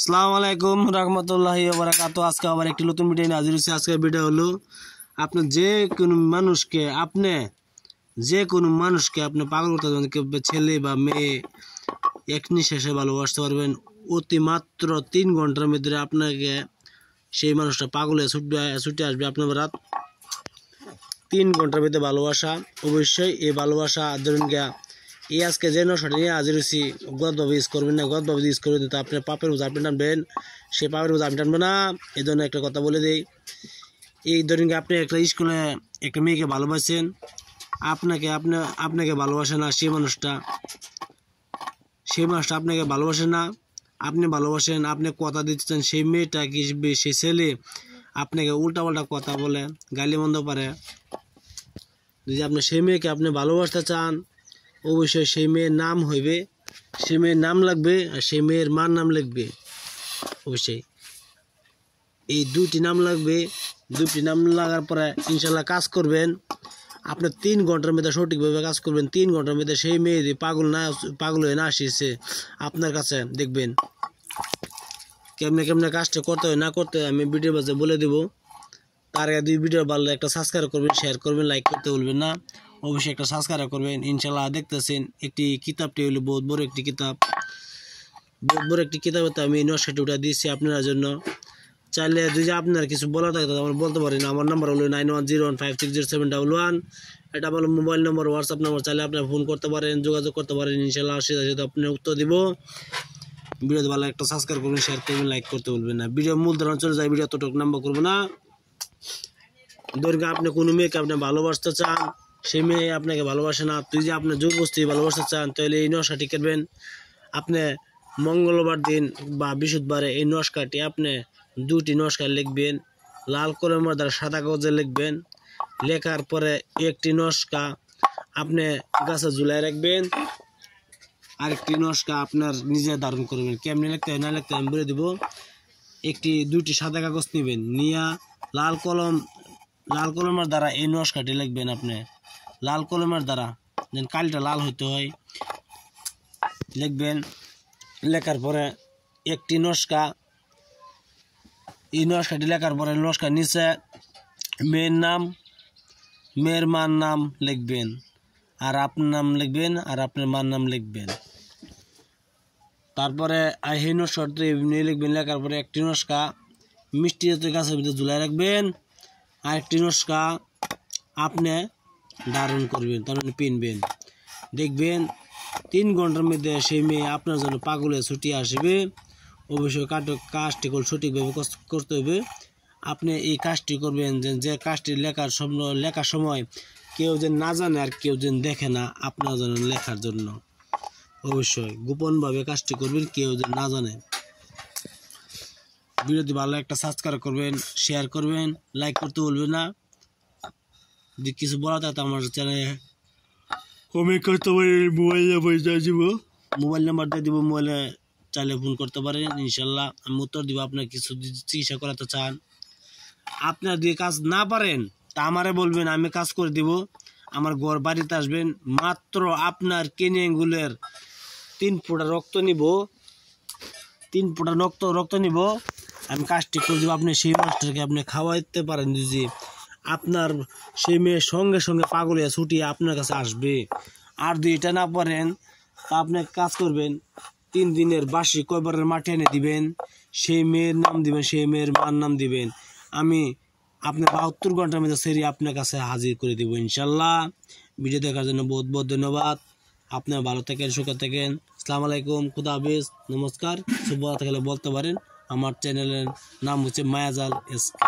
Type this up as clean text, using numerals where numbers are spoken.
আসসালামু আলাইকুম রহমতুল্লাহি ওয়া বারাকাতুহু। আজকে আবার একটি নতুন ভিডিও নিয়ে হাজির হয়েছি। আজকের ভিডিও হলো আপনি যে কোনো মানুষকে আপনি পাগল করতে পারবেন, কেউ ছেলে বা মেয়ে এক নিঃশ্বাসে ভালোবাসতে পারবেন। অতি মাত্র 3 ঘন্টার মধ্যে আপনাকে সেই মানুষটা পাগলে ছুটে আসবে আপনার রাত 3 ঘন্টার মধ্যে ভালোবাসা। অবশ্যই এই ভালোবাসা ধরুন গিয়া এই আজকে যে নশাটা নিয়ে হাজির হয়েছি, গদভাবে ইউজ করবেন না। গদভাবে ইউজ করবেন তো আপনি পাপের বোঝা আপনি টানবেন, সে পাপের বোঝা আপনি টানবেন না। এই জন্য একটা কথা বলে দিই, এই ধরুন আপনি একটা স্কুলে একটা মেয়েকে ভালোবাসেন, আপনাকে ভালোবাসে না সেই মানুষটা আপনাকে ভালোবাসে না। আপনি ভালোবাসেন, আপনি কথা দিচ্ছেন, সেই মেয়েটা কি সেই ছেলে আপনাকে উল্টাপাল্টা কথা বলে, গালি মন্দ পারে। যদি আপনি সেই মেয়েকে আপনি ভালোবাসতে চান, অবশ্যই সেই মেয়ের নাম হইবে, সেই মেয়ের নাম লাগবে আর সেই মেয়ের মার নাম লিখবে। অবশ্যই এই দুইটি নাম লাগবে। দুইটি নাম লাগার পরে ইনশাল্লাহ কাজ করবেন। আপনি 3 ঘন্টার মধ্যে সঠিকভাবে কাজ করবেন। 3 ঘন্টার মধ্যে সেই মেয়ে পাগল হয়ে না আসিছে আপনার কাছে, দেখবেন কেমনে কাজটা করতে হয় না করতে হয় আমি ভিডিও বাজে বলে দেবো। তার আগে 2 ভিডিও ভালো একটা সাবস্ক্রাইব করবেন, শেয়ার করবেন, লাইক করতে ভুলবেন না। অবশ্যই একটা সাবস্ক্রাইব করবেন। ইনশাল্লাহ দেখতেছেন একটি কিতাবটি হলো বহুত বড় একটি কিতাব, তো আমি নকশাটি উঠা দিয়েছি আপনার জন্য। চাইলে যদি আপনার কিছু বলা থাকে তাহলে আমার বলতে পারেন। আমার নাম্বার হলো 9101560711। এটা আমার মোবাইল নম্বর, হোয়াটসঅ্যাপ নম্বর। চাইলে আপনার ফোন করতে পারেন, যোগাযোগ করতে পারেন। ইনশাল্লাহ সেটা আপনি উত্তর দিব। ভিডিওতে ভালো একটা সাবস্ক্রাইব করবেন, শেয়ার করবেন, লাইক করতে বলবেন না। ভিডিও মূল ধারণা চলে যায়, ভিডিও এতটুকু নাম্বার করবো না। ধরুন আপনি কোনো মেয়েকে আপনি ভালোবাসতে চান, সেই মেয়ে আপনাকে ভালোবাসে না, তুই যে আপনি জোরবস্তি ভালোবাসতে চান, তাহলে এই নকশাটি করবেন। আপনি মঙ্গলবার দিন বা বৃহস্পতিবারে এই নকশাটি আপনি 2টি নকশা লিখবেন, লাল কলমের দ্বারা সাদা কাগজে লিখবেন। লেখার পরে একটি নকশা আপনি গাছে ঝুলাই রাখবেন, আরেকটি নকশা আপনার নিজে ধারণ করবেন। কেমনি লিখতে হয় না লিখতে আমি বলে দেবো। 2টি সাদা কাগজ নেবেন, নিয়ে লাল কলমের দ্বারা এই নকশাটি লিখবেন। আপনি লাল কলমের দ্বারা যেন কালিটা লাল হইতে হয় লিখবেন। লেখার পরে একটি নকশা, এই নকশাটি লেখার পরে নকশার নিচে মেয়ের নাম, মেয়ের মার নাম লিখবেন, আর আপনার নাম লিখবেন, আর আপনার মার নাম লিখবেন। তারপরে এই নকশাটি লিখবেন। লেখার পরে একটি নকশা মিষ্টি জাতীয় গাছের ভিতরে ঝুলাই রাখবেন, আর একটি নকশা আপনি ধারণ করবেন, তার মানে পিনবেন। দেখবেন 3 ঘন্টার মধ্যে সেই মেয়ে আপনার জন্য পাগলে ছুটি আসবে। অবশ্যই কাজটি সঠিকভাবে করতে হবে। আপনি এই কাজটি করবেন যে কাজটি লেখার সময় কেউ যেন না জানে আর কেউ যেন দেখে না, আপনার জন্য লেখার জন্য। অবশ্যই গোপনভাবে কাজটি করবেন, কেউ যেন না জানে। ভিডিওটি ভালো একটা সাবস্ক্রাইব করবেন, শেয়ার করবেন, লাইক করতে বলবেন না। যদি কিছু বলা থাকে আমার চ্যানেলে কমেন্ট করতে পারেন। মোবাইল নাম্বার দিয়ে দিব, মোবাইলে চাইলে ফোন করতে পারেন। ইনশাল্লাহ আমি উত্তর দিব। আপনার কিছু চিকিৎসা করাতে চান, আপনার যদি কাজ না পারেন তা আমারে বলবেন, আমি কাজ করে দিব। আমার ঘর বাড়িতে আসবেন, মাত্র আপনার কিডনি আঙ্গুলের 3 ফোঁটা রক্ত নিব, 3 ফোঁটা রক্ত নিব, আমি কাজটি করে দেবো। আপনি সেই মানুষটাকে আপনি খাওয়াইতে পারেন। যদি আপনার সেই মেয়ের সঙ্গে সঙ্গে পাগল হয়ে ছুটিয়ে আপনার কাছে আসবে। আর যদি এটা না পারেন তা আপনি কাজ করবেন, 3 দিনের বাসি কয়বারের মাটি এনে দিবেন, সেই মেয়ের নাম দিবেন, সেই মেয়ের মার নাম দিবেন। আমি আপনার 72 ঘন্টার মধ্যে সেরি আপনার কাছে হাজির করে দেবো ইনশাল্লাহ। ভিডিও দেখার জন্য বহুত বহুত ধন্যবাদ। আপনার ভালো থাকেন, সুখে থাকেন। আসসালামু আলাইকুম, খুদা হাফেজ, নমস্কার। শুভ থাকলে বলতে পারেন। আমার চ্যানেলের নাম হচ্ছে মায়াজাল SK।